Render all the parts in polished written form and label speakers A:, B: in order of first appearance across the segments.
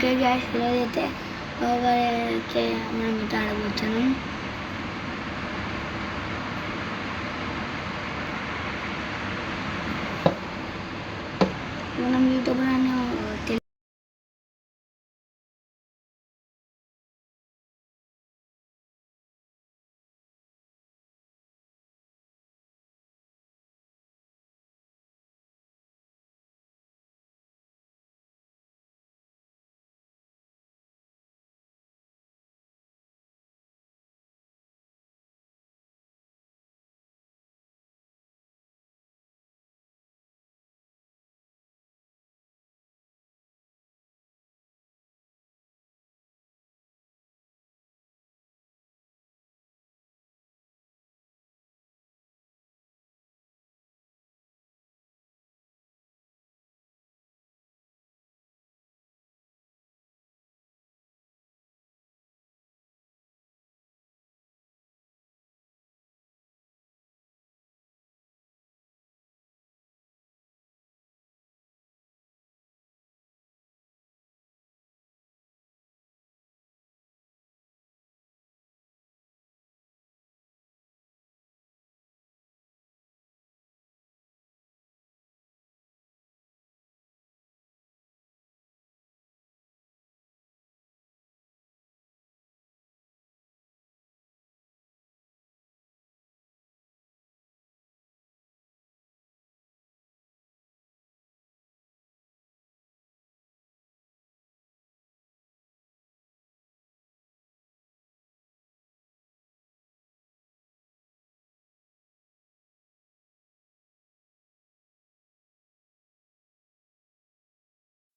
A: Okay gas ఈరోజైతే అయితే మనం ఇట్లా ఆడబోతున్నాం. మనం యూట్యూబ్లో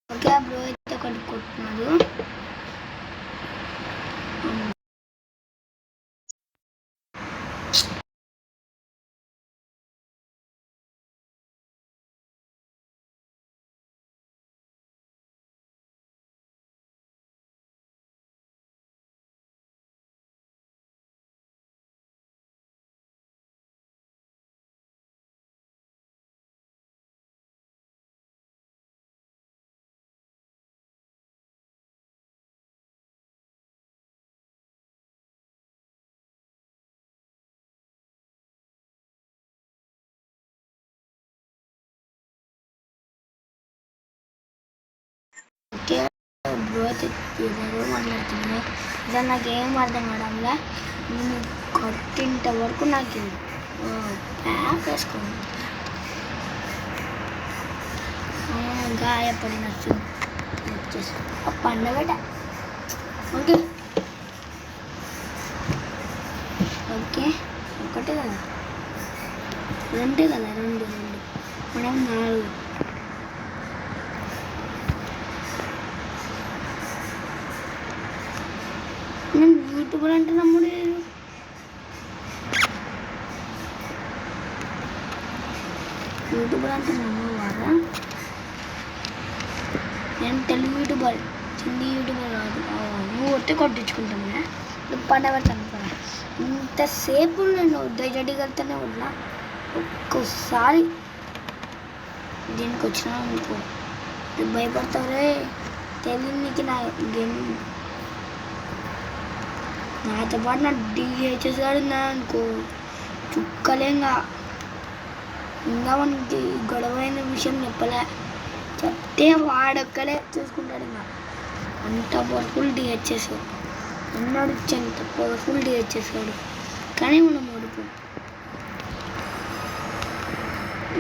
A: ఓకే బ్రో అయితే కొట్టుకుంటున్నాడు. ఓకే బ్రో అయితే ఏదో మాట్లాడుతున్నాయి. ఇదే నాకేం అర్థం కావడంలా. నేను కట్టింత వరకు నాకు ప్యాక్ వేసుకోండి గాయపడినట్టు వచ్చేసి పండబెట్ట. ఓకే ఓకే ఒకటే కదా, రెండే కదా, రెండు మనం 4. నేను యూట్యూబర్ అంటే నమ్ముడు యూట్యూబర్ అంటే నమ్మవారా? నేను తెలుగు యూట్యూబర్, హిందీ యూట్యూబర్ కాదు. నువ్వు ఒట్టి కొట్టించుకుంటాను నువ్వు పండబెడతాను కదా. ఇంతసేపు నేను దయజడిగలుగుతానే ఉన్నా. ఒక్కోసారి దీనికి వచ్చినా అనుకో భయపడతావురే. తెలియదు నీకు నా గేమ్. నాతో పాటు నా డిహెచ్ఎస్ గారు అనుకో చుక్కలేంగా. ఇంకా మనకి గొడవైన విషయం చెప్పలే, చెప్తే వాడొక్కలే చూసుకుంటాడు. ఇంకా అంత పవర్ఫుల్ డిహెచ్ఎస్ అన్నాడు, అంత పవర్ఫుల్ డిహెచ్ఎస్ వాడు. కానీ మనం ఓడిపో.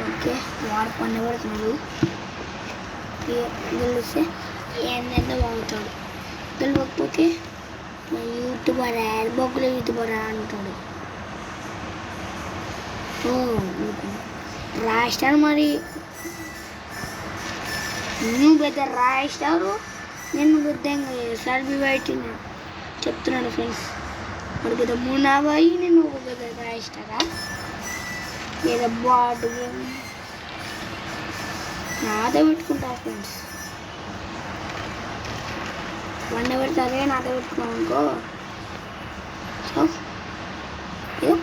A: ఓకే వాడు పండబడుతున్నాడు. గెలిస్తే ఏంటంటే బాగుతాడు, గెలవకపోతే యూట్యూబర్ బొగ్గులు యూట్యూబర్ అంటాడు. రాయిస్తారు మరి. నువ్వు పెద్ద రాయిస్తారు, నేను పెద్ద సర్బీ బయట చెప్తున్నాడు ఫ్రెండ్స్. వాడు పెద్ద మునాబాయి, నేను ఒక పెద్ద రాయిస్తారా ఏదో బాడు గేమ్ నాతో పెట్టుకుంటా ఫ్రెండ్స్. వన్ పెడతారే నాతో పెట్టుకున్నాం అనుకో. సో ఏదో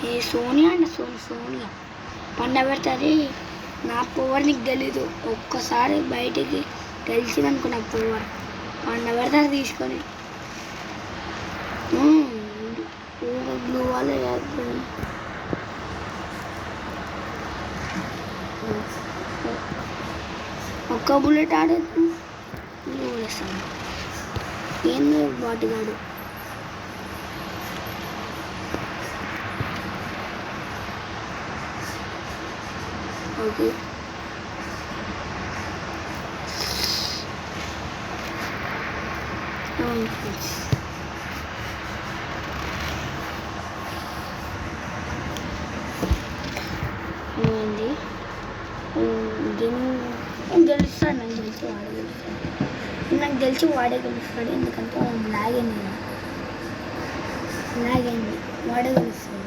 A: ఏ సోనియా అండి, సోనియా పండ పెడతాది. నా పవర్ నీకు తెలీదు. ఒక్కసారి బయటికి గెలిచిందనుకున్నా పవర్ 1 అవర్ దాకా తీసుకొని బ్లూ వాళ్ళే చేస్తాను. ఒక్క బుల్లెట్ ఆడేది వేస్తాను. ఏందో బాటిగాడు. ఓకే ఏంది గెలుస్తాడు. నాకు తెలిసి వాడే గెలుస్తాడు. ఎందుకంటే లాగ్ అయింది వాడే గెలుస్తాడు.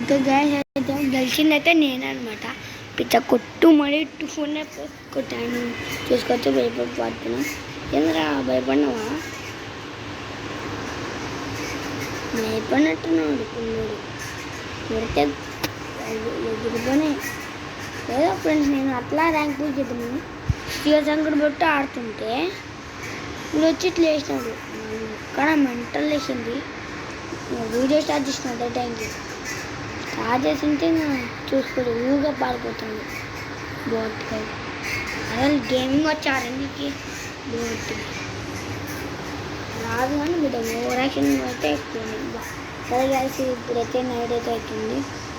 A: ఇంకా గ్యాస్ అయితే గెలిచిందైతే నేనే అనమాట. పిచ్చ కొట్టు మరీ 2 ఫోన్ కొట్టాను. చూసుకొచ్చి భయపడుతున్నాను. ఎందురా భయపడినావా? భయపడినట్టున్నాడు పిల్లడు. కొడితే ఎదురుగానే ఏదో ఫ్రెండ్స్ నేను అట్లా ర్యాంక్ పూజ చేద్దామని శివశంకర్ బొట్టు ఆడుతుంటే ఇప్పుడు వచ్చి ఇట్లా వేసినాడు. ఇక్కడ మెంటల్ వేసింది. వీడియో స్టార్ట్ చేసిన అదే టైంకి స్టార్ట్ చేసింటే చూసుకోలేదు. ఊగా పారిపోతుంది బోట్. అసలు గేమింగ్ వచ్చారండికి బోట్ రాదు కానీ మీరు ఓవరాక్షన్ అయితే ఎక్కువ. సరే గాయస్, ఇప్పుడైతే నైట్ అయితే అవుతుంది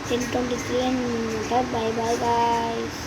A: 10:23 అనమాట. Bye bye guys.